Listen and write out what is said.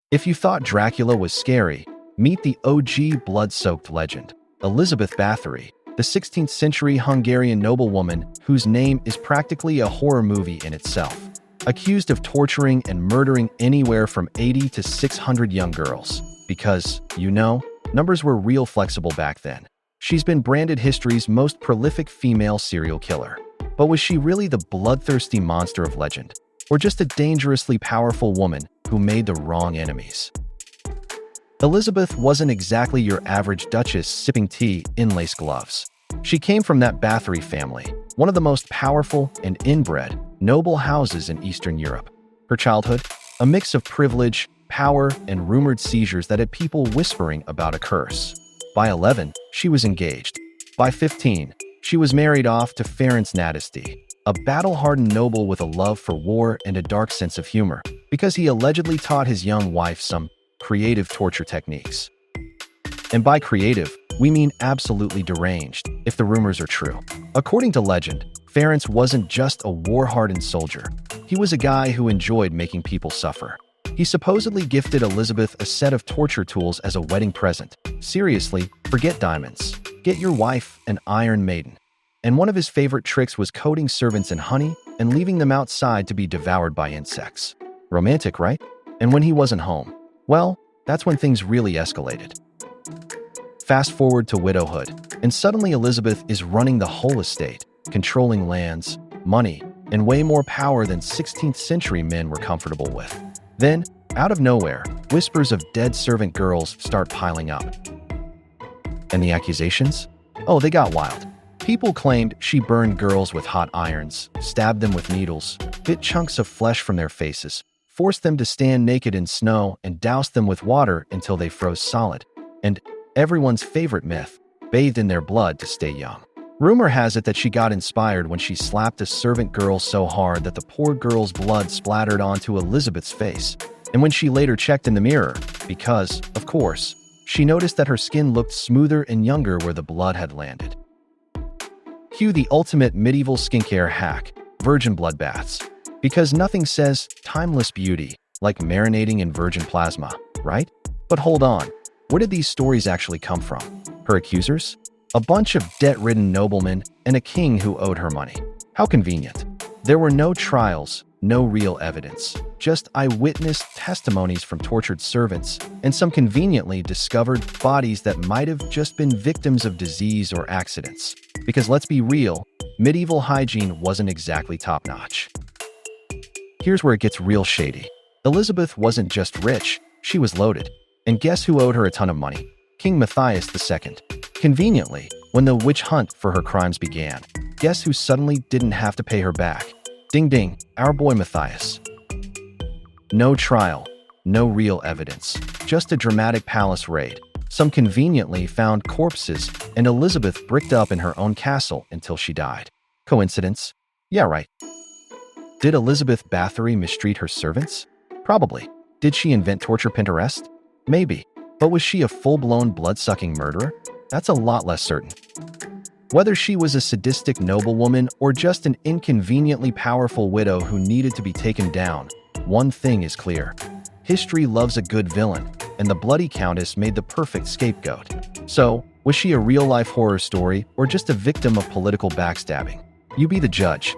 If you thought Dracula was scary, meet the OG blood-soaked legend, Elizabeth Báthory, the 16th century Hungarian noblewoman whose name is practically a horror movie in itself. Accused of torturing and murdering anywhere from 80 to 600 young girls. Because, numbers were real flexible back then. She's been branded history's most prolific female serial killer. But was she really the bloodthirsty monster of legend? Or just a dangerously powerful woman who made the wrong enemies? Elizabeth wasn't exactly your average duchess sipping tea in lace gloves. She came from that Báthory family, one of the most powerful and inbred noble houses in Eastern Europe. Her childhood, a mix of privilege, power, and rumored seizures that had people whispering about a curse. By 11, she was engaged. By 15, she was married off to Ferenc Nadasdy, a battle-hardened noble with a love for war and a dark sense of humor, because he allegedly taught his young wife some creative torture techniques. And by creative, we mean absolutely deranged, if the rumors are true. According to legend, Ferenc wasn't just a war-hardened soldier. He was a guy who enjoyed making people suffer. He supposedly gifted Elizabeth a set of torture tools as a wedding present. Seriously, forget diamonds. Get your wife an Iron Maiden. And one of his favorite tricks was coating servants in honey and leaving them outside to be devoured by insects. Romantic, right? And when he wasn't home, well, that's when things really escalated. Fast forward to widowhood, and suddenly Elizabeth is running the whole estate, controlling lands, money, and way more power than 16th century men were comfortable with. Then, out of nowhere, whispers of dead servant girls start piling up. And the accusations? Oh, they got wild. People claimed she burned girls with hot irons, stabbed them with needles, bit chunks of flesh from their faces, forced them to stand naked in snow, and doused them with water until they froze solid. And everyone's favorite myth, bathed in their blood to stay young. Rumor has it that she got inspired when she slapped a servant girl so hard that the poor girl's blood splattered onto Elizabeth's face. And when she later checked in the mirror, because, of course, she noticed that her skin looked smoother and younger where the blood had landed. Cue the ultimate medieval skincare hack, virgin blood baths. Because nothing says timeless beauty like marinating in virgin plasma, right? But hold on, where did these stories actually come from? Her accusers? A bunch of debt-ridden noblemen and a king who owed her money. How convenient. There were no trials, no real evidence, just eyewitness testimonies from tortured servants and some conveniently discovered bodies that might have just been victims of disease or accidents. Because let's be real, medieval hygiene wasn't exactly top-notch. Here's where it gets real shady. Elizabeth wasn't just rich, she was loaded. And guess who owed her a ton of money? King Matthias II. Conveniently, when the witch hunt for her crimes began, guess who suddenly didn't have to pay her back? Ding ding, our boy Matthias. No trial, no real evidence, just a dramatic palace raid. Some conveniently found corpses, and Elizabeth bricked up in her own castle until she died. Coincidence? Yeah, right. Did Elizabeth Báthory mistreat her servants? Probably. Did she invent torture Pinterest? Maybe. But was she a full-blown blood-sucking murderer? That's a lot less certain. Whether she was a sadistic noblewoman or just an inconveniently powerful widow who needed to be taken down, one thing is clear. History loves a good villain, and the bloody Countess made the perfect scapegoat. So, was she a real-life horror story or just a victim of political backstabbing? You be the judge.